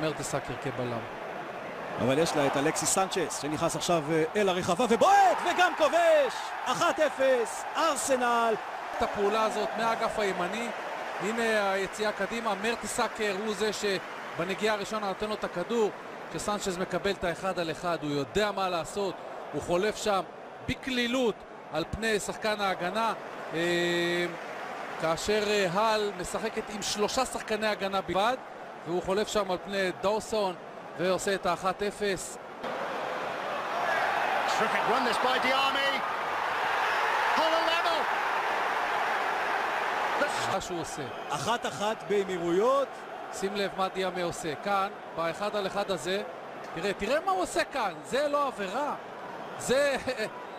מרטסאקר כבלם. אבל יש לה את אלכסיס סנצ'ס שנכנס עכשיו אל הרחבה ובועט וגם כובש 1-0 ארסנל. את הפעולה הזאת מהאגף הימני, הנה היציאה קדימה, מרטסאקר הוא זה שבנגיעה הראשונה נותן לו את הכדור, כשסנצ'ס מקבל את האחד על אחד, הוא יודע מה לעשות, הוא חולף שם בקלילות על פני שחקן ההגנה, כאשר הל משחקת עם 3 שחקני הגנה בלבד, והוא חולף שם על פני דורסון ועושה את ה-1-0. מה שהוא עושה 1-1 באמירויות. שים לב מה דיאמה עושה כאן באחד על אחד הזה. תראה מה הוא עושה כאן, זה לא עבירה,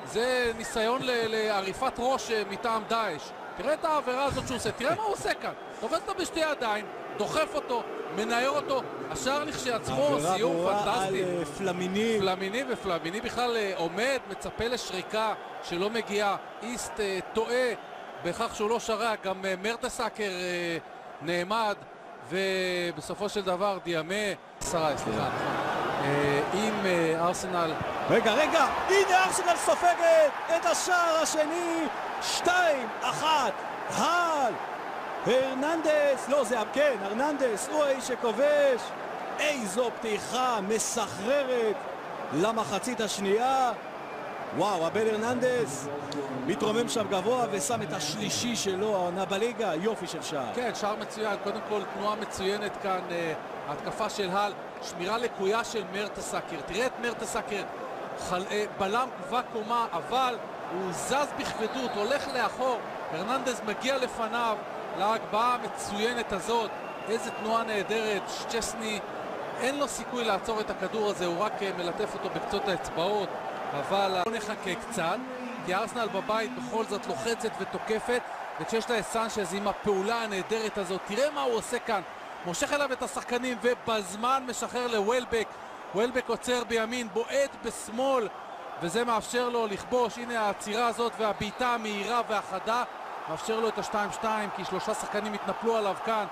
זה ניסיון לעריפת ראש מטעם דאעש. תראה את העבירה הזאת שהוא עושה, תראה מה הוא עושה כאן, תופס אותו בשתי ידיים, דוחף אותו, מנער אותו, השאר לכשעצמו סיום פנטסטי. על פלמיני. ופלמיני בכלל עומד, מצפה לשריקה שלא מגיעה. איסט טועה בכך שהוא לא שרק, גם מרטסאקר נעמד, ובסופו של דבר דיאמה סליחה, עם ארסנל. רגע, הנה ארסנל סופגת את השער השני, 2-1. הל הרננדס, לא זה כן, הרננדס הוא האיש שכובש. איזו פתיחה מסחררת למחצית השנייה. וואו, הבן הרננדס מתרומם שם גבוה ושם את השלישי שלו, העונה בליגה, יופי של שער. כן, שער מצוין, קודם כל תנועה מצוינת כאן, התקפה של הל, שמירה לקויה של מרטסאקר. תראה את מרטסאקר, בלם גבה קומה, אבל הוא זז בכבדות, הולך לאחור, הרננדס מגיע לפניו להגבהה המצוינת הזאת. איזה תנועה נהדרת, צ'סני אין לו סיכוי לעצור את הכדור הזה, הוא רק מלטף אותו בקצות האצבעות. אבל בוא נחכה קצת, כי ארסנל בבית בכל זאת לוחצת ותוקפת, וכשיש לה סנצ'ז עם הפעולה הנהדרת הזאת, תראה מה הוא עושה כאן, מושך אליו את השחקנים ובזמן משחרר לוולבק. וולבק עוצר בימין, בועט בשמאל, וזה מאפשר לו לכבוש. הנה העצירה הזאת והבעיטה המהירה והחדה מאפשר לו את ה-2-2, כי 3 שחקנים התנפלו עליו כאן,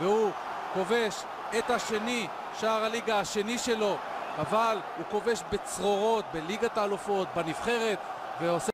והוא כובש את השני, שער הליגה השני שלו, אבל הוא כובש בצרורות בליגת האלופות, בנבחרת, ועושה